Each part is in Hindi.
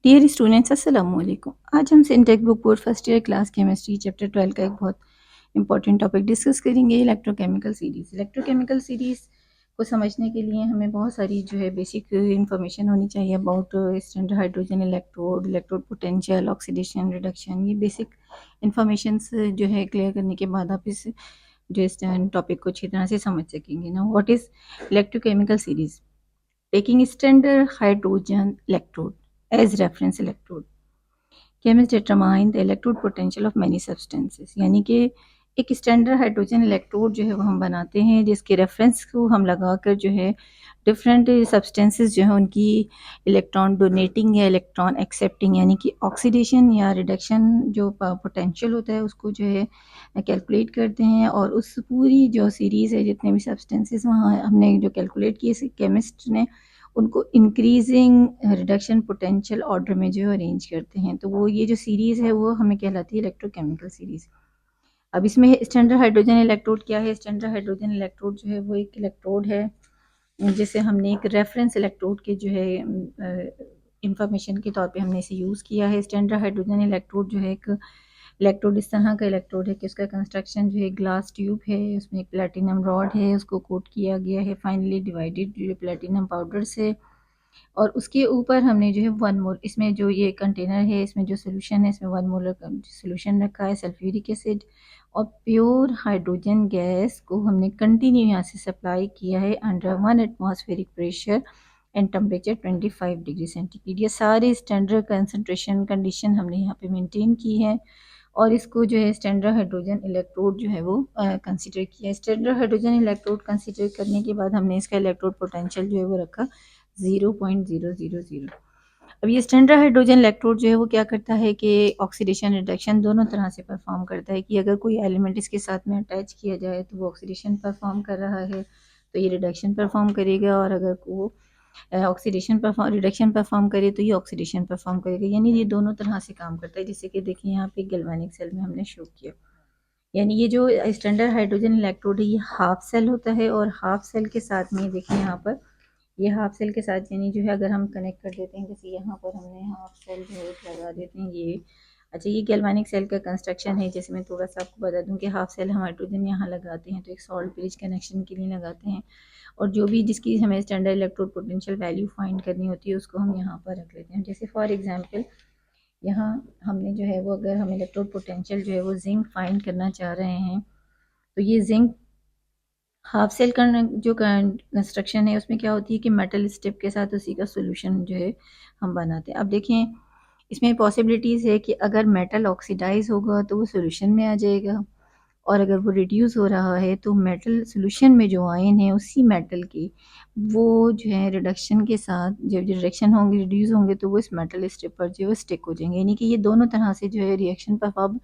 डियर स्टूडेंट्स अस्सलाम वालेकुम। आज हम Sindh text book board first year class chemistry chapter 12 का एक बहुत इंपॉर्टेंट टॉपिक डिस्कस करेंगे, इलेक्ट्रोकेमिकल सीरीज़। इलेक्ट्रोकेमिकल सीरीज़ को समझने के लिए हमें बहुत सारी जो है बेसिक इंफॉर्मेशन होनी चाहिए about standard hydrogen electrode, electrode potential, oxidation, reduction. ये बेसिक इंफॉर्मेशंस जो है क्लियर करने के बाद आप इस जो इस टॉपिक को अच्छी तरह से समझ सकेंगे ना। What is electrochemical series? Taking standard hydrogen electrode as reference electrode, chemists determine the electrode potential of many substances। यानी कि एक स्टैंडर्ड हाइड्रोजन इलेक्ट्रोड जो है वो हम बनाते हैं जिसके रेफरेंस को हम लगाकर जो है डिफरेंट सब्सटेंसेस जो है उनकी इलेक्ट्रॉन डोनेटिंग या इलेक्ट्रॉन एक्सेप्टिंग यानी कि ऑक्सीडेशन या रिडक्शन जो पोटेंशियल होता है उसको जो है कैलकुलेट करते हैं। और उस पूरी जो सीरीज़ है जितने भी सब्सटेंसेस वहाँ हमने जो कैलकुलेट किए केमिस्ट ने उनको इंक्रीजिंग रिडक्शन पोटेंशियल ऑर्डर में जो है अरेंज करते हैं। तो वो ये जो सीरीज़ है वो हमें कहलाती है इलेक्ट्रोकेमिकल सीरीज़। अब इसमें स्टैंडर्ड हाइड्रोजन इलेक्ट्रोड क्या है? स्टैंडर्ड हाइड्रोजन इलेक्ट्रोड जो है वो एक इलेक्ट्रोड है जिसे हमने एक रेफरेंस इलेक्ट्रोड के जो है इंफॉर्मेशन के तौर पे हमने इसे यूज़ किया है। स्टैंडर्ड हाइड्रोजन इलेक्ट्रोड जो है एक इलेक्ट्रोड इस तरह का इलेक्ट्रोड है कि उसका कंस्ट्रक्शन जो है ग्लास ट्यूब है, उसमें एक प्लेटिनम रॉड है, उसको कोट किया गया है फाइनली डिवाइडेड जो प्लेटिनम पाउडर से। और उसके ऊपर हमने जो है 1 मोल, इसमें जो ये कंटेनर है इसमें जो सोल्यूशन है इसमें 1 मोलर सोल्यूशन रखा है सल्फ्यूरिक एसिड। और प्योर हाइड्रोजन गैस को हमने कंटिन्यू यहाँ से सप्लाई किया है under 1 atmospheric pressure and temperature 25 degree centigrade. ये सारे स्टैंडर्ड कंसनट्रेशन कंडीशन हमने यहाँ पे मेंटेन की है और इसको जो है स्टैंडर्ड हाइड्रोजन इलेक्ट्रोड जो है वो कंसीडर किया है। स्टैंडर्ड हाइड्रोजन इलेक्ट्रोड कंसीडर करने के बाद हमने इसका इलेक्ट्रोड पोटेंशियल जो है वो रखा 0.000। अब ये स्टैंडर्ड हाइड्रोजन इलेक्ट्रोड जो है वो क्या करता है कि ऑक्सीडेशन रिडक्शन दोनों तरह से परफॉर्म करता है कि अगर कोई एलिमेंट इसके साथ में अटैच किया जाए तो वो ऑक्सीडेशन परफॉर्म कर रहा है तो ये रिडक्शन परफॉर्म करेगा, और अगर वो ऑक्सीडेशन परफॉर्म रिडक्शन परफॉर्म करे तो ये ऑक्सीडेशन परफॉर्म करेगा। यानी ये दोनों तरह से काम करता है, जैसे कि देखिए यहाँ पे गैल्वेनिक सेल में हमने शो किया। यानी ये जो स्टैंडर्ड हाइड्रोजन इलेक्ट्रोड है ये हाफ सेल होता है और हाफ सेल के साथ में देखिए यहाँ पर ये हाफ सेल के साथ यानी जो है अगर हम कनेक्ट कर देते हैं जैसे यहाँ पर हमने हाफ सेल जो है लगा देते हैं ये। अच्छा, ये गैल्वेनिक सेल का कंस्ट्रक्शन है। जैसे मैं थोड़ा सा आपको बता दूं कि हाफ सेल हम हाइड्रोजन यहाँ लगाते हैं तो एक सॉल्ट ब्रिज कनेक्शन के लिए लगाते हैं, और जो भी जिसकी हमें standard electrode potential value find करनी होती है उसको हम यहाँ पर रख लेते हैं। जैसे फॉर एग्जांपल यहाँ हमने जो है वो अगर हम इलेक्ट्रोड पोटेंशियल जो है वो जिंक फाइंड करना चाह रहे हैं तो ये जिंक हाफ सेल का जो कंस्ट्रक्शन है उसमें क्या होती है कि मेटल स्ट्रिप के साथ उसी का सोल्यूशन जो है हम बनाते हैं। अब देखें इसमें पॉसिबिलिटीज़ है कि अगर मेटल ऑक्सीडाइज होगा तो वो सोल्यूशन में आ जाएगा, और अगर वो रिड्यूस हो रहा है तो मेटल सोल्यूशन में जो आयन है उसी मेटल के वो जो है रिडक्शन के साथ जब रिडक्शन होंगे रिड्यूस होंगे तो वो इस मेटल स्ट्रिप पर जो है स्टिक हो जाएंगे। यानी कि ये दोनों तरह से जो है रिएक्शन पर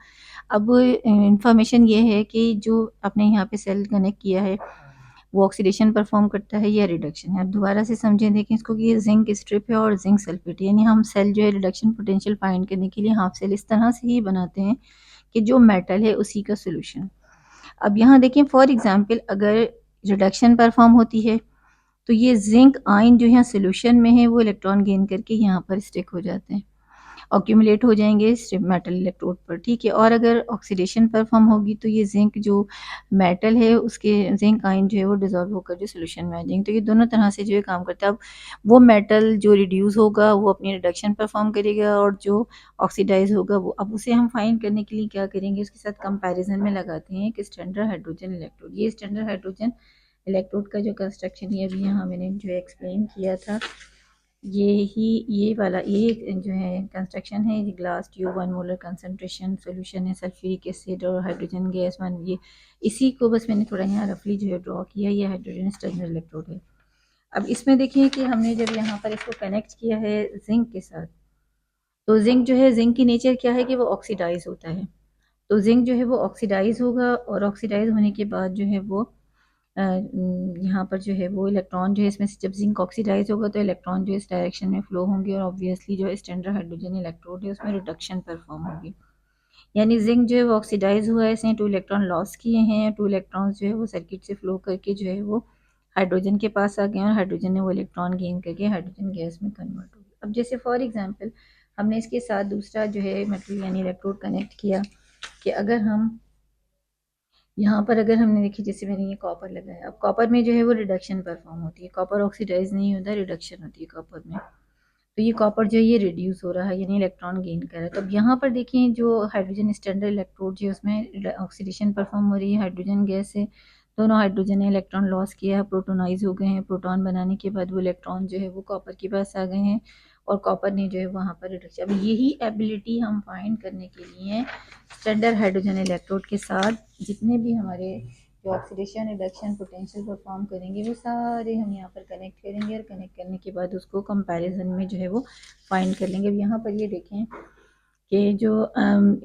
अब इंफॉर्मेशन ये है कि जो आपने यहाँ पे सेल कनेक्ट किया है वो ऑक्सीडेशन परफॉर्म करता है या रिडक्शन है। अब दोबारा से समझें, देखें इसको कि ये जिंक स्ट्रिप है और जिंक सल्फेट है। यानी हम सेल जो है रिडक्शन पोटेंशियल फाइंड करने के लिए हाफ सेल इस तरह से ही बनाते हैं कि जो मेटल है उसी का सोल्यूशन। अब यहाँ देखें फॉर एग्जांपल अगर रिडक्शन परफॉर्म होती है तो ये जिंक आयन जो यहाँ सोल्यूशन में है वो इलेक्ट्रॉन गेन करके यहाँ पर स्टिक हो जाते हैं, ऑक्यूमुलेट हो जाएंगे मेटल इलेक्ट्रोड पर, ठीक है। और अगर ऑक्सीडेशन परफॉर्म होगी तो ये जिंक जो मेटल है उसके जिंक आयन जो है वो डिजॉल्व होकर जो सोल्यूशन में आ जाएंगे। तो ये दोनों तरह से जो है काम करता है। अब वो मेटल जो रिड्यूस होगा वो अपनी रिडक्शन परफॉर्म करेगा और जो ऑक्सीडाइज होगा वो, अब उसे हम फाइंड करने के लिए क्या करेंगे उसके साथ कंपैरिजन में लगाते हैं कि स्टैंडर्ड हाइड्रोजन इलेक्ट्रोड। ये स्टैंडर्ड हाइड्रोजन इलेक्ट्रोड का जो कंस्ट्रक्शन है अभी यहाँ मैंने जो एक्सप्लेन किया था ये वाला ये जो है कंस्ट्रक्शन है। ये glass tube 1 molar concentration solution है सल्फ्यूरिक एसिड और हाइड्रोजन गैस 1, ये इसी को बस मैंने थोड़ा यहाँ रफली जो है ड्रॉ किया। ये हाइड्रोजन स्टैंडर्ड इलेक्ट्रोड है। अब इसमें देखिए कि हमने जब यहाँ पर इसको कनेक्ट किया है जिंक के साथ तो जिंक जो है जिंक की नेचर क्या है कि वो ऑक्सीडाइज होता है। तो जिंक जो है वो ऑक्सीडाइज होगा और ऑक्सीडाइज होने के बाद जो है वो यहाँ पर जो है वो इलेक्ट्रॉन जो है इसमें से जब जिंक ऑक्सीडाइज होगा तो इलेक्ट्रॉन जो है इस डायरेक्शन में फ्लो होंगे और ऑब्वियसली जो है स्टैंडर्ड हाइड्रोजन इलेक्ट्रोड है उसमें रिडक्शन परफॉर्म होगी। यानी जिंक जो है वो ऑक्सीडाइज हुआ है, इसने 2 इलेक्ट्रॉन लॉस किए हैं, 2 इलेक्ट्रॉन जो है वो सर्किट से फ्लो करके जो है वो हाइड्रोजन के पास आ गए और हाइड्रोजन ने वो इलेक्ट्रॉन गेन करके हाइड्रोजन गैस में कन्वर्ट हो गया। अब जैसे फॉर एग्जाम्पल हमने इसके साथ दूसरा जो है मटेरियल यानी इलेक्ट्रोड कनेक्ट किया कि अगर हम यहाँ पर अगर हमने देखी, जैसे मैंने ये कॉपर लगाया, अब कॉपर में जो है वो रिडक्शन परफॉर्म होती है, कॉपर ऑक्सीडाइज नहीं होता, रिडक्शन होती है कॉपर में। तो ये कॉपर जो है ये रिड्यूस हो रहा है यानी इलेक्ट्रॉन गेन कर रहा है। तो अब यहाँ पर देखें जो हाइड्रोजन स्टैंडर्ड इलेक्ट्रोड जो उसमें ऑक्सीडेशन परफॉर्म हो रही है, हाइड्रोजन गैस से दोनों हाइड्रोजन ने इलेक्ट्रॉन लॉस किया है, प्रोटोनाइज हो गए हैं, प्रोटॉन बनाने के बाद वो इलेक्ट्रॉन जो है वो कॉपर के पास आ गए हैं और कॉपर ने जो है वहाँ पर रिडक्शन। अब यही एबिलिटी हम फाइंड करने के लिए स्टैंडर्ड हाइड्रोजन इलेक्ट्रोड के साथ जितने भी हमारे जो ऑक्सीडेशन रिडक्शन पोटेंशियल परफॉर्म करेंगे वो सारे हम यहाँ पर कनेक्ट करेंगे और कनेक्ट करने के बाद उसको कंपैरिजन में जो है वो फाइंड कर लेंगे। अब यहाँ पर ये देखें कि जो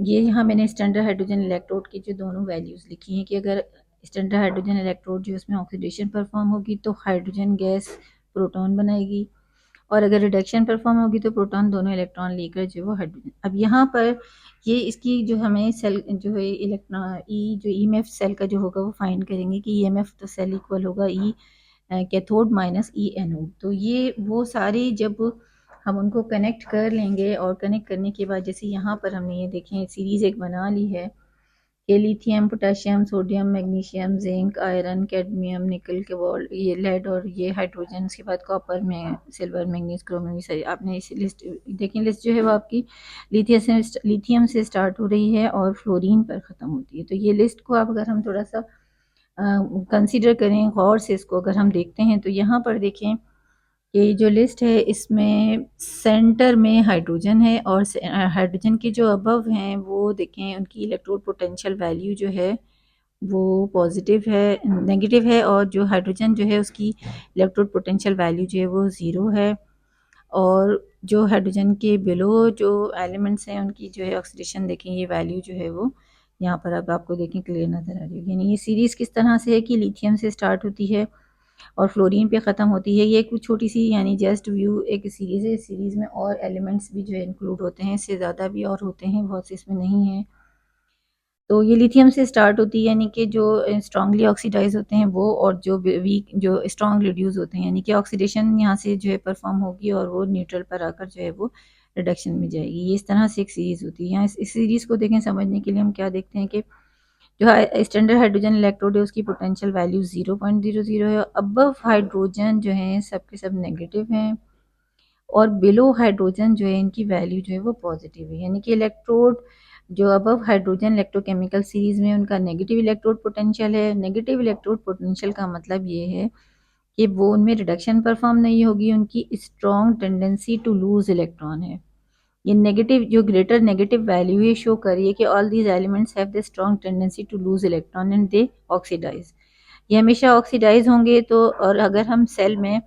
ये यहाँ मैंने स्टैंडर्ड हाइड्रोजन इलेक्ट्रोड की जो दोनों वैल्यूज़ लिखी हैं कि अगर स्टैंडर्ड हाइड्रोजन इलेक्ट्रोड जो उसमें ऑक्सीडेशन परफॉर्म होगी तो हाइड्रोजन गैस प्रोटॉन बनाएगी और अगर रिडक्शन परफॉर्म होगी तो प्रोटॉन दोनों इलेक्ट्रॉन लेकर जो वो हाइड्रोजन। अब यहाँ पर ये इसकी जो हमें सेल जो है इलेक्ट्रॉन जो ईएमएफ सेल का जो होगा वो फाइंड करेंगे कि ईएमएफ तो सेल इक्वल होगा ई कैथोड माइनस ई एनोड। तो ये वो सारी जब हम उनको कनेक्ट कर लेंगे और कनेक्ट करने के बाद जैसे यहाँ पर हमने ये देखें सीरीज़ एक बना ली है ये lithium potassium sodium magnesium zinc iron cadmium nickel cobalt ये लेड और ये हाइड्रोजन, उसके बाद कॉपर में सिल्वर मैंगनीज क्रोमियम, सही आपने इस लिस्ट देखें। लिस्ट जो है वो आपकी लिथियम से स्टार्ट हो रही है और फ्लोरीन पर ख़त्म होती है। तो ये लिस्ट को आप अगर हम थोड़ा सा कंसीडर करें गौर से, इसको अगर हम देखते हैं तो यहाँ पर देखें ये जो लिस्ट है इसमें सेंटर में हाइड्रोजन है और हाइड्रोजन के जो अबव हैं वो देखें उनकी इलेक्ट्रोड पोटेंशियल वैल्यू जो है वो पॉजिटिव है नेगेटिव है और जो हाइड्रोजन जो है उसकी इलेक्ट्रोड पोटेंशियल वैल्यू जो है वो ज़ीरो है। और जो हाइड्रोजन के बिलो जो एलिमेंट्स हैं उनकी जो है ऑक्सीडेशन देखें ये वैल्यू जो है वो यहाँ पर अब आपको देखें क्लियर नज़र आ रही है। यानी ये सीरीज़ किस तरह से है कि लिथियम से स्टार्ट होती है और फ्लोरीन पे ख़त्म होती है। ये एक छोटी सी यानी जस्ट व्यू एक सीरीज़ है, इस सीरीज़ में और एलिमेंट्स भी जो है इंक्लूड होते हैं, इससे ज़्यादा भी और होते हैं, बहुत से इसमें नहीं है। तो ये लिथियम से स्टार्ट होती है यानी कि जो स्ट्रांगली ऑक्सीडाइज होते हैं वो और जो वीक जो स्ट्रांग रिड्यूस होते हैं यानी कि ऑक्सीडेशन यहाँ से जो है परफॉर्म होगी और वो न्यूट्रल पर आकर जो है वो रिडक्शन में जाएगी। ये इस तरह से एक सीरीज़ होती है। यहाँ इस सीरीज़ को देखें समझने के लिए हम क्या देखते हैं कि जो स्टैंडर्ड हाइड्रोजन इलेक्ट्रोड है उसकी पोटेंशियल वैल्यू 0.00 है। अबव हाइड्रोजन जो है सब के सब नेगेटिव हैं और बिलो हाइड्रोजन जो है इनकी वैल्यू जो है वो पॉजिटिव है। यानी कि इलेक्ट्रोड जो अबव हाइड्रोजन इलेक्ट्रोकेमिकल सीरीज में उनका नेगेटिव इलेक्ट्रोड पोटेंशियल है। नेगेटिव इलेक्ट्रोड पोटेंशियल का मतलब ये है कि वो उनमें रिडक्शन परफॉर्म नहीं होगी, उनकी strong tendency to lose electron है। ये नेगेटिव जो ग्रेटर नेगेटिव वैल्यू ये शो कर रही है कि all these elements have the strong tendency to lose electron and they oxidise. ये हमेशा ऑक्सीडाइज होंगे। तो और अगर हम सेल में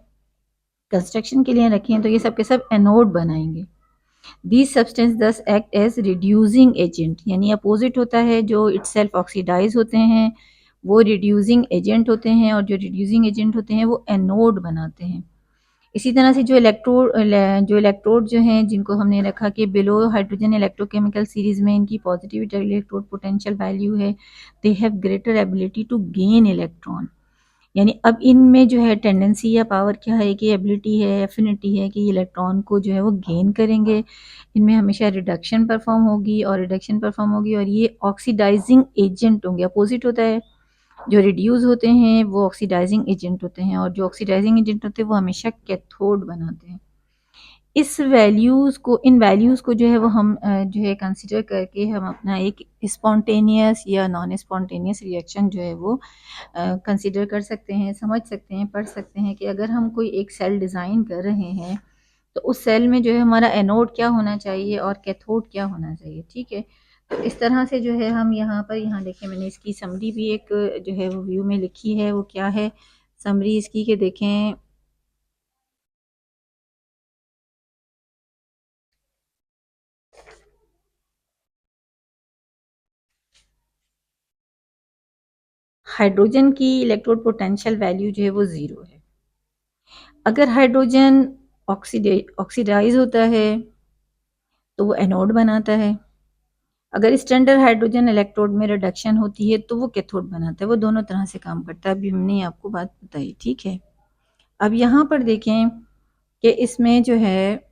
कंस्ट्रक्शन के लिए रखें तो ये सब के सब एनोड बनाएंगे। दीज सब्सटेंस दस एक्ट एज रिड्यूसिंग एजेंट यानी अपोजिट होता है, जो इटसेल्फ ऑक्सीडाइज होते हैं वो रिड्यूसिंग एजेंट होते हैं और जो रिड्यूसिंग एजेंट होते हैं वो एनोड बनाते हैं। इसी तरह से जो इलेक्ट्रोड जो हैं जिनको हमने रखा कि बिलो हाइड्रोजन इलेक्ट्रोकेमिकल सीरीज में इनकी पॉजिटिव इलेक्ट्रोड पोटेंशियल वैल्यू है, they have greater ability to gain electron. यानी अब इनमें जो है टेंडेंसी या पावर क्या है कि एबिलिटी है एफिनिटी है कि इलेक्ट्रॉन को जो है वो गेन करेंगे। इनमें हमेशा रिडक्शन परफॉर्म होगी और ये ऑक्सीडाइजिंग एजेंट होंगे। अपोजिट होता है, जो रिड्यूस होते हैं वो ऑक्सीडाइजिंग एजेंट होते हैं और जो ऑक्सीडाइजिंग एजेंट होते हैं वो हमेशा कैथोड बनाते हैं। इन वैल्यूज़ को जो है वो हम जो है कंसिडर करके हम अपना एक स्पॉन्टेनियस या नॉन स्पॉन्टेनियस रिएक्शन जो है वो कंसिडर कर सकते हैं, समझ सकते हैं, पढ़ सकते हैं कि अगर हम कोई एक सेल डिज़ाइन कर रहे हैं तो उस सेल में जो है हमारा एनोड क्या होना चाहिए और कैथोड क्या होना चाहिए। ठीक है, तो इस तरह से जो है हम यहाँ देखें मैंने इसकी समरी भी एक जो है वो व्यू में लिखी है। वो क्या है समरी इसकी कि देखें हाइड्रोजन की इलेक्ट्रोड पोटेंशियल वैल्यू जो है वो ज़ीरो है। अगर हाइड्रोजन ऑक्सीडाइज होता है तो वो एनोड बनाता है। अगर स्टैंडर्ड हाइड्रोजन इलेक्ट्रोड में रिडक्शन होती है तो वो कैथोड बनाता है। वो दोनों तरह से काम करता है। अभी हमने आपको बात बताई। ठीक है, अब यहाँ पर देखें कि इसमें जो है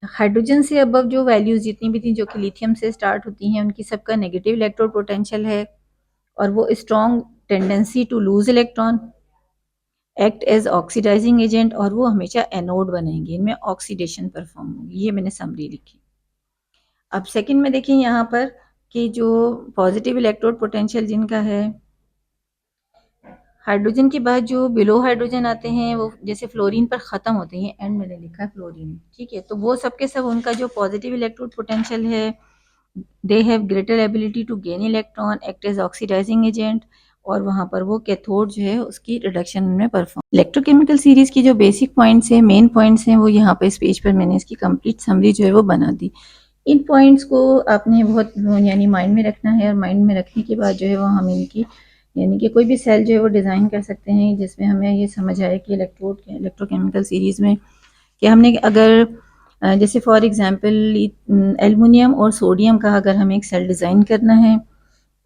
हाइड्रोजन से अबव जो वैल्यूज जितनी भी थी जो कि लिथियम से स्टार्ट होती हैं उनकी सबका नेगेटिव इलेक्ट्रोड पोटेंशियल है और वो strong tendency to lose electron, act as oxidising agent, और वो हमेशा एनोड बनाएंगे, इनमें ऑक्सीडेशन परफॉर्म होगी। ये मैंने समरी लिखी। अब सेकंड में देखें यहाँ पर कि जो पॉजिटिव इलेक्ट्रोड पोटेंशियल जिनका है, हाइड्रोजन के बाद जो बिलो हाइड्रोजन आते हैं वो जैसे फ्लोरीन पर ख़त्म होते हैं, एंड मैंने लिखा है फ्लोरीन, ठीक है। तो वो सबके सब उनका जो पॉजिटिव इलेक्ट्रोड पोटेंशियल है, they have greater ability to gain electron, act as oxidising agent, और वहाँ पर वो कैथोड जो है उसकी रिडक्शन में परफॉर्म। इलेक्ट्रोकेमिकल सीरीज की जो बेसिक पॉइंट्स हैं, मेन पॉइंट्स हैं, वो यहाँ पे इस पेज पर मैंने इसकी कंप्लीट समरी जो है वो बना दी। इन पॉइंट्स को आपने बहुत यानी माइंड में रखना है, और माइंड में रखने के बाद जो है वो हम इनकी यानी कि कोई भी सेल जो है वो डिज़ाइन कर सकते हैं जिसमें हमें ये समझ आए कि इलेक्ट्रोकेमिकल सीरीज़ में कि हमने अगर जैसे फॉर एग्जांपल एल्युमिनियम और सोडियम का अगर हमें एक सेल डिज़ाइन करना है,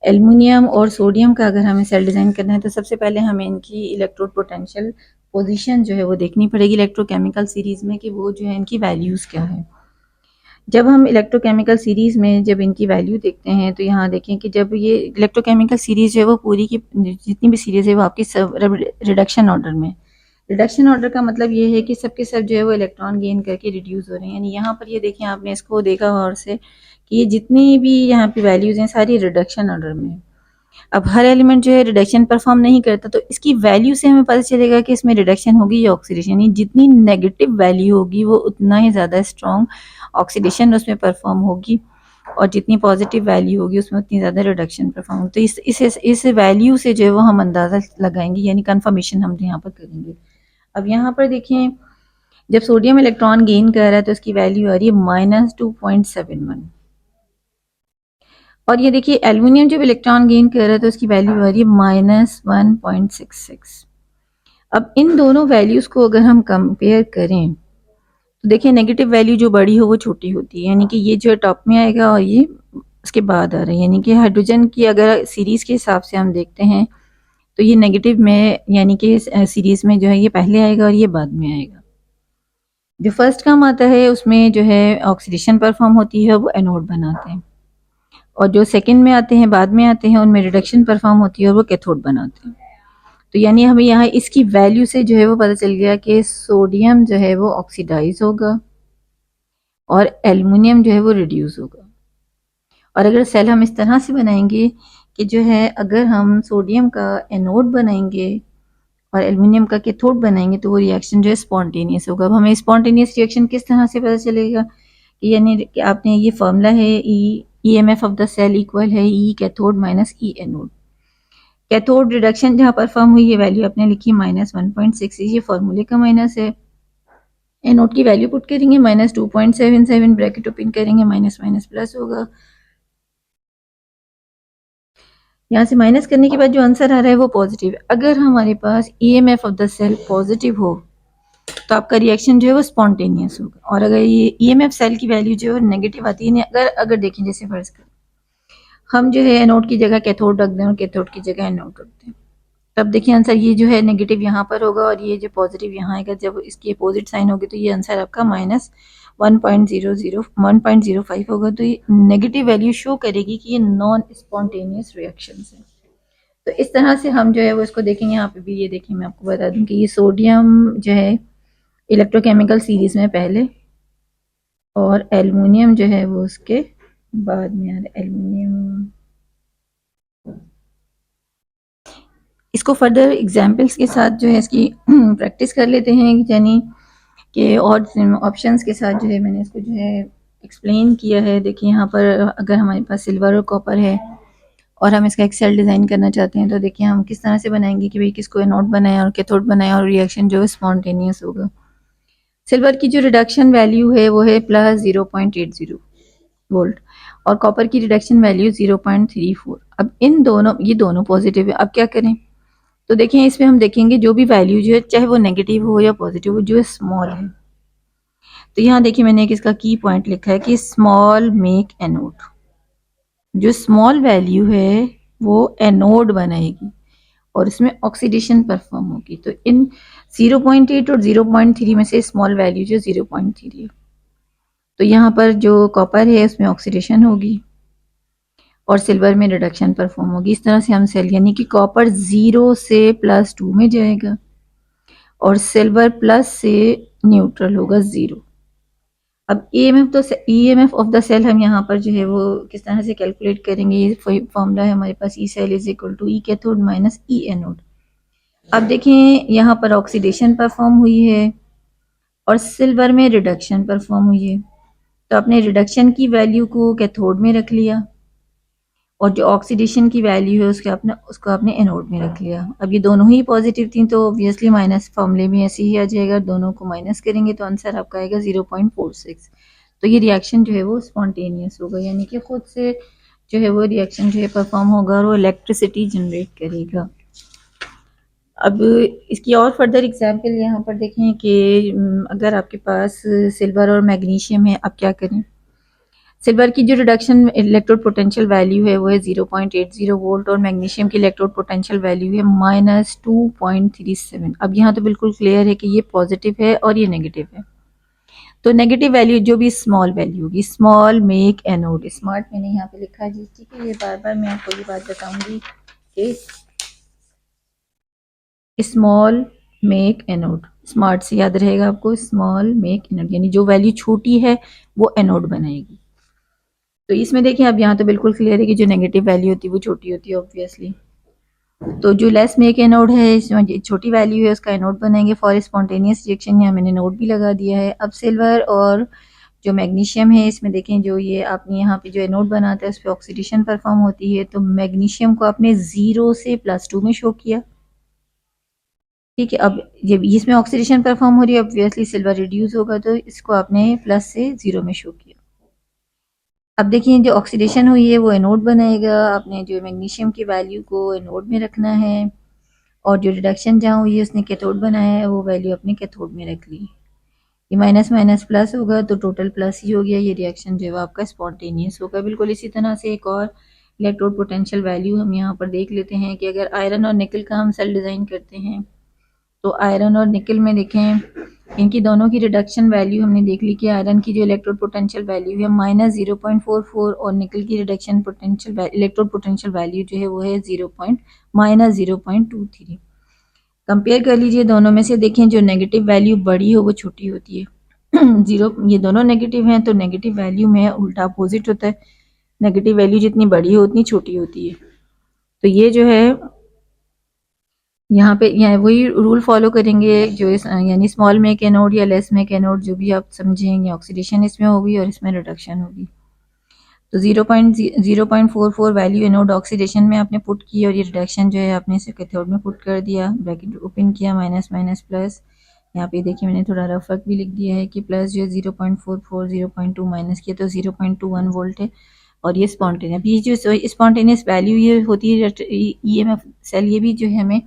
एल्युमिनियम और सोडियम का अगर हमें सेल डिज़ाइन करना है तो सबसे पहले हमें इनकी इलेक्ट्रोड पोटेंशियल पोजीशन जो है वो देखनी पड़ेगी इलेक्ट्रोकेमिकल सीरीज़ में कि वो जो है इनकी वैल्यूज़ क्या है। जब हम इलेक्ट्रोकेमिकल सीरीज़ में जब इनकी वैल्यू देखते हैं तो यहाँ देखें कि जब ये इलेक्ट्रोकेमिकल सीरीज़ जो है वो पूरी की जितनी भी सीरीज़ है वो आपकी सब रिडक्शन ऑर्डर में। रिडक्शन ऑर्डर का मतलब ये है कि सबके सब जो है वो इलेक्ट्रॉन गेन करके रिड्यूस हो रहे हैं, यानी यहाँ पर ये देखें, आपने इसको देखा और से कि ये जितनी भी यहाँ पे वैल्यूज़ हैं सारी रिडक्शन ऑर्डर में है। अब हर एलिमेंट जो है रिडक्शन परफॉर्म नहीं करता, तो इसकी वैल्यू से हमें पता चलेगा कि इसमें रिडक्शन होगी या ऑक्सीडेशन, यानी जितनी नेगेटिव वैल्यू होगी वो उतना ही ज़्यादा स्ट्रॉन्ग ऑक्सीडेशन उसमें परफॉर्म होगी, और जितनी पॉजिटिव वैल्यू होगी उसमें उतनी ज़्यादा रिडक्शन परफॉर्म होगी। तो इस वैल्यू से जो है वो हम अंदाज़ा लगाएंगे, यानी कन्फर्मेशन हम यहाँ पर करेंगे। अब यहाँ पर देखें, जब सोडियम इलेक्ट्रॉन गेन कर रहा है तो उसकी वैल्यू आ रही है -2.71, और ये देखिए एल्युमिनियम जब इलेक्ट्रॉन गेन कर रहा है तो उसकी वैल्यू आ रही है -1.66। अब इन दोनों वैल्यूज़ को अगर हम कंपेयर करें तो देखिए नेगेटिव वैल्यू जो बड़ी हो वो छोटी होती है, यानी कि ये जो टॉप में आएगा और ये उसके बाद आ रहा है, यानी कि हाइड्रोजन की अगर सीरीज़ के हिसाब से हम देखते हैं तो ये नेगेटिव में यानी कि सीरीज़ में जो है ये पहले आएगा और ये बाद में आएगा। जो फर्स्ट काम आता है उसमें जो है ऑक्सीडेशन परफॉर्म होती है, वो एनोड बनाते हैं, और जो सेकंड में आते हैं बाद में आते हैं उनमें रिडक्शन परफॉर्म होती है और वो कैथोड बनाते हैं। तो यानी हमें यहाँ इसकी वैल्यू से जो है वो पता चल गया कि सोडियम जो है वो ऑक्सीडाइज होगा और एल्युमिनियम जो है वो रिड्यूस होगा। और अगर सेल हम इस तरह से बनाएंगे कि जो है अगर हम सोडियम का एनोड बनाएंगे और एल्युमिनियम का कैथोड बनाएंगे तो वो रिएक्शन जो है स्पॉन्टेनियस होगा। अब हमें स्पॉन्टेनियस रिएक्शन किस तरह से पता चलेगा कि यानी कि आपने ये फॉर्मूला है EMF of the cell equal है E cathode minus E anode. Cathode reduction जहाँ परफॉर्म हुई ये वैल्यू आपने लिखी -1.6, ये फॉर्मूले का माइनस है। एनोड की वैल्यू पुट करेंगे -2.77, ब्रैकेट ओपन करेंगे, माइनस माइनस प्लस होगा। यहाँ से माइनस करने के बाद जो आंसर आ रहा है वो पॉजिटिव है। अगर हमारे पास EMF of the cell positive हो तो आपका रिएक्शन जो है वो स्पॉन्टेनियस होगा, और अगर ये EMF सेल की वैल्यू जो है नेगेटिव आती है, अगर देखें जैसे फर्ज करें हम जो है एनोड की जगह कैथोड रख दें और कैथोड की जगह एनोड रख दें, तब देखिए आंसर ये जो है नेगेटिव यहाँ पर होगा और ये जो पॉजिटिव यहाँ आएगा। जब इसकी अपोजिट साइन होगी तो ये आंसर आपका -1.05 होगा। तो ये नेगेटिव वैल्यू शो करेगी कि ये नॉन स्पॉन्टेनियस रिएक्शन है। तो इस तरह से हम जो है वो इसको देखेंगे। यहाँ पे भी ये देखिए, मैं आपको बता दूं कि ये सोडियम जो है इलेक्ट्रोकेमिकल सीरीज में पहले और एल्युमिनियम जो है वो उसके बाद में आ रहा है। एल्युमिनियम इसको फर्दर एग्जाम्पल्स के साथ जो है इसकी प्रैक्टिस कर लेते हैं, यानी कि और ऑप्शंस के साथ जो है मैंने इसको जो है एक्सप्लेन किया है। देखिए यहाँ पर अगर हमारे पास सिल्वर और कॉपर है और हम इसका एक सेल डिज़ाइन करना चाहते हैं तो देखिए हम किस तरह से बनाएंगे कि भाई किसको एनोड बनाए और कैथोड बनाए और रिएक्शन जो है स्पॉन्टेनियस होगा। सिल्वर की जो रिडक्शन वैल्यू है वो है +0.80 वोल्ट और कॉपर की रिडक्शन वैल्यू 0.34। अब इन दोनों ये दोनों पॉजिटिव है। अब क्या करें, तो देखें इसमें हम देखेंगे जो भी वैल्यू जो है चाहे वो नेगेटिव हो या पॉजिटिव हो, जो है स्मॉल है। तो यहाँ देखिए मैंने एक इसका की पॉइंट लिखा है कि स्मॉल मेक एनोड। जो स्मॉल वैल्यू है वो एनोड बनाएगी और इसमें ऑक्सीडेशन परफॉर्म होगी। तो इन 0.8 और 0.3 में से स्मॉल वैल्यू जो 0.3 है। तो यहाँ पर जो कॉपर है उसमें ऑक्सीडेशन होगी और सिल्वर में रिडक्शन परफॉर्म होगी। इस तरह से हम सेल, यानी कि कॉपर 0 से +2 में जाएगा और सिल्वर प्लस से न्यूट्रल होगा 0। अब ईएमएफ ऑफ द सेल हम यहाँ पर जो है वो किस तरह से कैलकुलेट करेंगे, ये फॉर्मूला है हमारे पास, E cell is equal to E cathode minus E anode. अब देखें यहाँ पर ऑक्सीडेशन परफॉर्म हुई है और सिल्वर में रिडक्शन परफॉर्म हुई है, तो आपने रिडक्शन की वैल्यू को कैथोड में रख लिया और जो ऑक्सीडेशन की वैल्यू है उसको आपने एनोड में रख लिया। अब ये दोनों ही पॉजिटिव थी तो ऑब्वियसली माइनस फॉर्मूले में ऐसे ही आ जाएगा, दोनों को माइनस करेंगे तो आंसर आपका आएगा 0.46। तो ये रिएक्शन जो है वो स्पॉन्टेनियस होगा, यानी कि खुद से जो है वो रिएक्शन जो है परफॉर्म होगा और वो इलेक्ट्रिसिटी जनरेट करेगा। अब इसकी और फर्दर एग्जांपल यहाँ पर देखें कि अगर आपके पास सिल्वर और मैग्नीशियम है, अब क्या करें। सिल्वर की जो रिडक्शन इलेक्ट्रोड पोटेंशियल वैल्यू है वो है 0.80 वोल्ट और मैग्नीशियम की इलेक्ट्रोड पोटेंशियल वैल्यू है -2.37। अब यहाँ तो बिल्कुल क्लियर है कि ये पॉजिटिव है और ये नेगेटिव है, तो नेगेटिव वैल्यू जो भी स्मॉल वैल्यू होगी, स्मॉल मेक एनोड, स्मार्ट मैंने यहाँ पे लिखा है जी, ठीक है। ये बार बार मैं आपको ये बात बताऊंगी कि स्मॉल मेक एनोड, स्मार्ट से याद रहेगा आपको, स्मॉल मेक एनोड, यानी जो वैल्यू छोटी है वो एनोड बनाएगी। तो इसमें देखिए अब यहाँ तो बिल्कुल क्लियर है कि जो नेगेटिव वैल्यू होती है वो छोटी होती है ऑब्वियसली, तो जो लेस मेक एनोड है, इसमें छोटी वैल्यू है, उसका एनोड बनाएंगे फॉर स्पॉन्टेनियस रिएक्शन। यहाँ मैंने नोट भी लगा दिया है। अब सिल्वर और जो मैग्नीशियम है, इसमें देखें जो ये आपने यहाँ पे जो एनोड बनाता है उस पर ऑक्सीडेशन परफॉर्म होती है, तो मैग्नीशियम को आपने 0 से +2 में शो किया, ठीक है। अब जब इसमें ऑक्सीडेशन परफॉर्म हो रही है ऑब्वियसली सिल्वर रिड्यूस होगा, तो इसको आपने प्लस से 0 में शो किया। अब देखिए जो ऑक्सीडेशन हुई है वो एनोड बनाएगा, आपने जो मैग्नीशियम की वैल्यू को एनोड में रखना है और जो रिडक्शन जहाँ हुई है उसने कैथोड बनाया है वो वैल्यू अपने कैथोड में रख ली। ये माइनस माइनस प्लस होगा तो टोटल प्लस ही हो गया, ये रिएक्शन जो है आपका स्पॉन्टेनियस होगा। बिल्कुल इसी तरह से एक और इलेक्ट्रोड पोटेंशियल वैल्यू हम यहाँ पर देख लेते हैं कि अगर आयरन और निकल का हम सेल डिज़ाइन करते हैं तो आयरन और निकल में देखें इनकी दोनों की रिडक्शन वैल्यू हमने देख ली कि आयरन की जो इलेक्ट्रोड पोटेंशियल वैल्यू है -0.44 और निकल की reduction potential electrode potential value जो है वो है -0.23। कंपेयर कर लीजिए दोनों में से, देखें जो नेगेटिव वैल्यू बड़ी हो वो छोटी होती है। जीरो, ये दोनों नेगेटिव हैं तो नेगेटिव वैल्यू में उल्टा अपोजिट होता है, नेगेटिव वैल्यू जितनी बड़ी हो उतनी छोटी होती है। तो ये जो है यहाँ पे वही रूल फॉलो करेंगे जो यानी स्मॉल में एनोड या लेस में एनोड जो भी आप समझेंगे, ऑक्सीडेशन इसमें होगी और इसमें रिडक्शन होगी। तो 0.44 वैल्यू एनोड ऑक्सीडेशन में आपने पुट की और ये रिडक्शन जो है आपने इसे कैथोड में पुट कर दिया, ब्रैकेट ओपन किया, माइनस माइनस प्लस। यहाँ पे देखिए मैंने थोड़ा रफ वर्क भी लिख दिया है कि प्लस जो है 0.44, 0.2 माइनस किया तो 0.21 वोल्ट है और ये स्पॉन्टेनियस। ये जो स्पॉन्टेनियस वैल्यू ये होती है ईएमएफ सेल, ये भी जो है हमें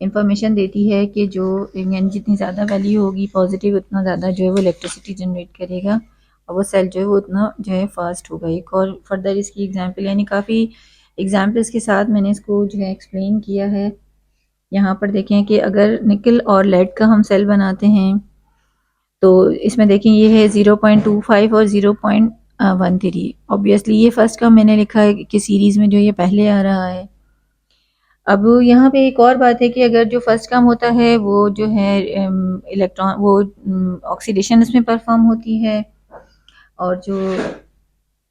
इंफॉर्मेशन देती है कि जो यानी जितनी ज़्यादा वैल्यू होगी पॉजिटिव उतना ज़्यादा जो है वो इलेक्ट्रिसिटी जनरेट करेगा और वो सेल जो है वो उतना जो है फास्ट होगा। एक और फर्दर इसकी एग्जांपल, यानी काफ़ी एग्जांपल्स के साथ मैंने इसको जो है एक्सप्लेन किया है। यहाँ पर देखें कि अगर निकल और लेड का हम सेल बनाते हैं तो इसमें देखें ये है 0.25 और 0.13। ऑब्वियसली ये फर्स्ट का मैंने लिखा है कि सीरीज़ में जो ये पहले आ रहा है। अब यहाँ पे एक और बात है कि अगर जो फर्स्ट काम होता है वो जो है इलेक्ट्रॉन वो ऑक्सीडेशन इसमें परफॉर्म होती है और जो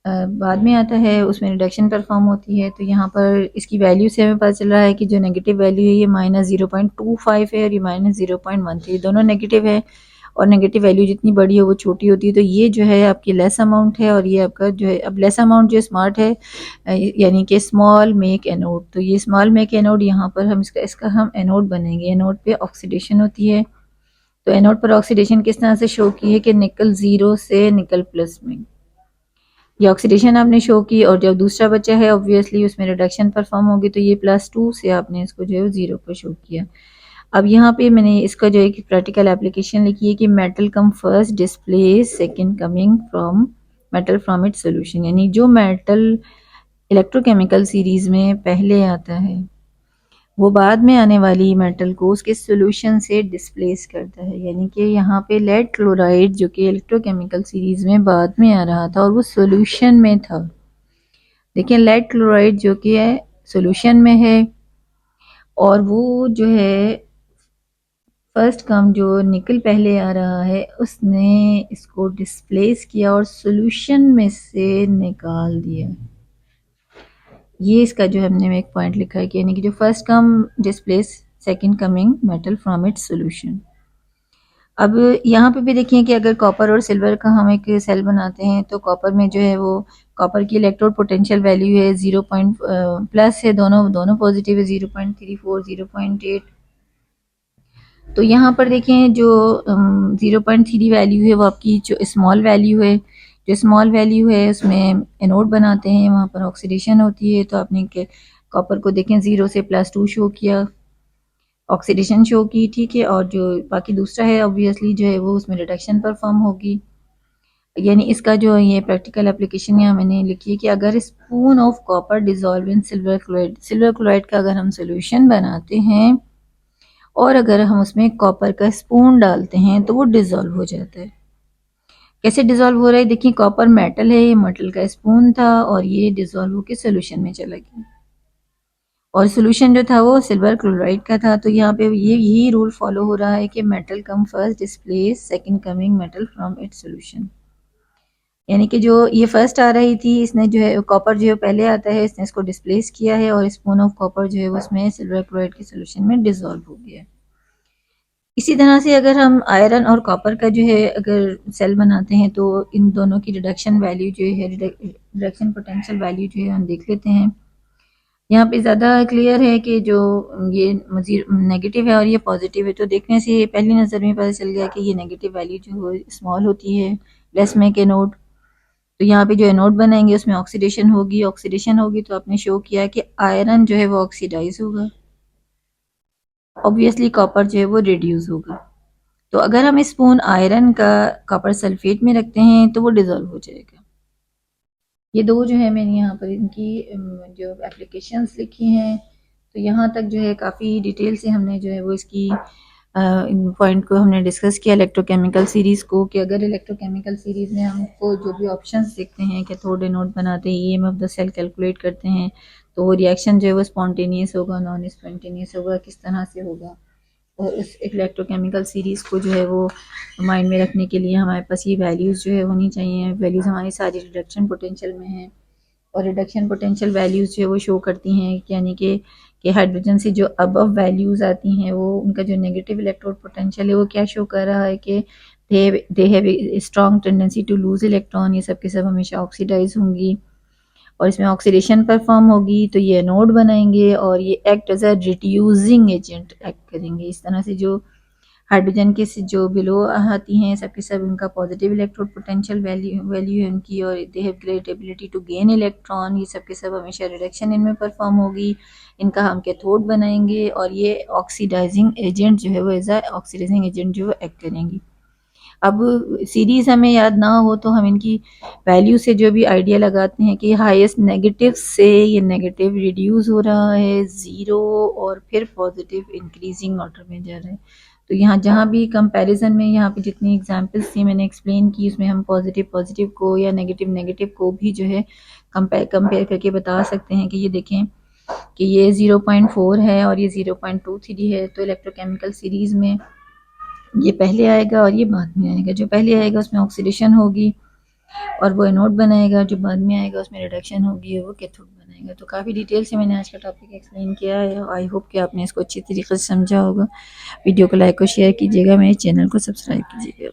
बाद में आता है उसमें रिडक्शन परफॉर्म होती है। तो यहाँ पर इसकी वैल्यू से हमें पता चल रहा है कि जो नेगेटिव वैल्यू है ये -0.25 है और ये -0.13, दोनों नेगेटिव है और नेगेटिव वैल्यू जितनी बड़ी हो वो छोटी होती है। तो ये जो है आपकी लेस अमाउंट है और ये आपका जो है अब लेस अमाउंट जो स्मार्ट है, यानी कि स्मॉल मेक एनोड। तो ये स्मॉल मेक एनोड यहाँ पर हम इसका हम एनोड बनेंगे। एनोड पे ऑक्सीडेशन होती है, तो एनोड पर ऑक्सीडेशन किस तरह से शो की है कि निकल 0 से निकल प्लस में ये ऑक्सीडेशन आपने शो की और जब दूसरा बच्चा है ऑब्वियसली उसमें रिडक्शन परफॉर्म होगी, तो ये +2 से आपने इसको जो है 0 पर शो किया। अब यहाँ पे मैंने इसका जो एक प्रैक्टिकल एप्लीकेशन लिखी है कि metal come first display second coming from metal from its solution, यानी जो मेटल इलेक्ट्रोकेमिकल सीरीज में पहले आता है वो बाद में आने वाली मेटल को उसके सॉल्यूशन से डिस्प्लेस करता है। यानी कि यहाँ पे लेड क्लोराइड जो कि इलेक्ट्रोकेमिकल सीरीज में बाद में आ रहा था और वो सॉल्यूशन में था। देखिए लेड क्लोराइड जो कि है सॉल्यूशन में है और वो जो है फर्स्ट कम जो निकल पहले आ रहा है उसने इसको डिस्प्लेस किया और सॉल्यूशन में से निकाल दिया। ये इसका जो हमने एक पॉइंट लिखा है कि यानी कि जो first come displace second coming metal from its solution. अब यहाँ पे भी देखिए कि अगर कॉपर और सिल्वर का हम एक सेल बनाते हैं तो कॉपर में जो है वो कॉपर की इलेक्ट्रोड पोटेंशियल वैल्यू है 0 पॉइंट प्लस है, दोनों दोनों पॉजिटिव है 0.34 0.8। तो यहाँ पर देखें जो 0.3 वैल्यू है वो आपकी जो स्मॉल वैल्यू है, जो स्मॉल वैल्यू है उसमें एनोड बनाते हैं, वहाँ पर ऑक्सीडेशन होती है। तो आपने कॉपर को देखें 0 से +2 शो किया, ऑक्सीडेशन शो की, ठीक है। और जो बाकी दूसरा है ऑब्वियसली जो है वो उसमें रिडक्शन परफॉर्म होगी। यानी इसका जो ये प्रैक्टिकल एप्लीकेशन यहाँ मैंने लिखी है कि अगर spoon of copper dissolve in silver chloride का अगर हम सोल्यूशन बनाते हैं और अगर हम उसमें कॉपर का स्पून डालते हैं तो वो डिजॉल्व हो जाता है। कैसे डिजॉल्व हो रहा है देखिए, कॉपर मेटल है, ये मेटल का स्पून था और ये डिजॉल्व होकर सोल्यूशन में चला गया और सोल्यूशन जो था वो सिल्वर क्लोराइड का था। तो यहाँ पे ये यही रूल फॉलो हो रहा है कि metal come first displace second coming metal from its solution. यानी कि जो ये फर्स्ट आ रही थी इसने जो है कॉपर जो है पहले आता है, इसने इसको डिस्प्लेस किया है और स्पून ऑफ कॉपर जो है उसमें सिल्वर क्लोराइड के सोल्यूशन में डिजॉल्व हो गया। इसी तरह से अगर हम आयरन और कॉपर का जो है अगर सेल बनाते हैं तो इन दोनों की रिडक्शन वैल्यू जो है रिडक्शन पोटेंशियल वैल्यू जो है हम देख लेते हैं। यहाँ पे ज़्यादा क्लियर है कि जो ये नेगेटिव है और ये पॉजिटिव है, तो देखने से पहली नज़र में पता चल गया कि ये नेगेटिव वैल्यू जो है स्मॉल होती है, लेस में के एनोड। तो यहाँ पे जो एनोड बनाएंगे उसमें ऑक्सीडेशन होगी, ऑक्सीडेशन होगी तो आपने शो किया कि आयरन जो है वो ऑक्सीडाइज होगा, ऑब्वियसली कॉपर जो है वो रिड्यूस होगा। तो अगर हम स्पून आयरन का कॉपर सल्फेट में रखते हैं तो वो डिजोल्व हो जाएगा। ये दो जो है मैंने यहाँ पर इनकी जो एप्लीकेशंस लिखी हैं, तो यहाँ तक जो है काफ़ी डिटेल से हमने जो है वो इसकी इन पॉइंट को हमने डिस्कस किया इलेक्ट्रोकेमिकल सीरीज़ को, कि अगर इलेक्ट्रोकेमिकल सीरीज़ में हमको जो भी ऑप्शंस देखते हैं कि थोड़े नोट बनाते हैं, EMF of the cell calculate करते हैं, तो वो रिएक्शन जो है वो स्पॉन्टेनियस होगा, नॉन स्पॉन्टेनियस होगा, किस तरह से होगा। और उस इलेक्ट्रोकेमिकल सीरीज़ को जो है वो माइंड में रखने के लिए हमारे पास ये वैल्यूज़ जो है होनी चाहिए। वैल्यूज़ हमारी सारी रिडक्शन पोटेंशियल में हैं और रिडक्शन पोटेंशियल वैल्यूज़ जो है वो शो करती हैं यानी कि हाइड्रोजन से जो अबव वैल्यूज़ आती हैं वो उनका जो नेगेटिव इलेक्ट्रोड पोटेंशियल है वो क्या शो कर रहा है कि they have a strong tendency to lose electron, ये सब के सब हमेशा ऑक्सीडाइज होंगी और इसमें ऑक्सीडेशन परफॉर्म होगी तो ये एनोड बनाएंगे और ये act as a reducing agent act करेंगे। इस तरह से जो हाइड्रोजन के जो बिलो आती हैं सबके सब उनका पॉजिटिव इलेक्ट्रोड पोटेंशियल वैल्यू है उनकी और they have great ability to gain electron, ये सबके सब हमेशा रिडक्शन इनमें परफॉर्म होगी। इनका हम कैथोड बनाएंगे और ये ऑक्सीडाइजिंग एजेंट जो है वो एज अ ऑक्सीडाइजिंग एजेंट जो है एक्ट करेंगी। अब सीरीज हमें याद ना हो तो हम इनकी वैल्यू से जो भी आइडिया लगाते हैं कि हाईएस्ट नेगेटिव से ये नेगेटिव रिड्यूस हो रहा है ज़ीरो और फिर पॉजिटिव इंक्रीजिंग ऑर्डर में जा रहा है। तो यहाँ जहाँ भी कंपैरिजन में यहाँ पे जितनी एग्जांपल्स थी मैंने एक्सप्लेन की, उसमें हम पॉजिटिव पॉजिटिव को या नेगेटिव नेगेटिव को भी जो है कंपेयर करके बता सकते हैं कि ये देखें कि ये 0.4 है और ये 0.23 है। तो इलेक्ट्रोकेमिकल सीरीज में ये पहले आएगा और ये बाद में आएगा। जो पहले आएगा उसमें ऑक्सीडेशन होगी और वो एनोड बनाएगा, जो बाद में आएगा उसमें रिडक्शन होगी और वो कैथोड बनाएगा। तो काफ़ी डिटेल से मैंने आज का टॉपिक एक्सप्लेन किया है। आई होप कि आपने इसको अच्छी तरीके से समझा होगा। वीडियो को लाइक और शेयर कीजिएगा, मेरे चैनल को सब्सक्राइब कीजिएगा।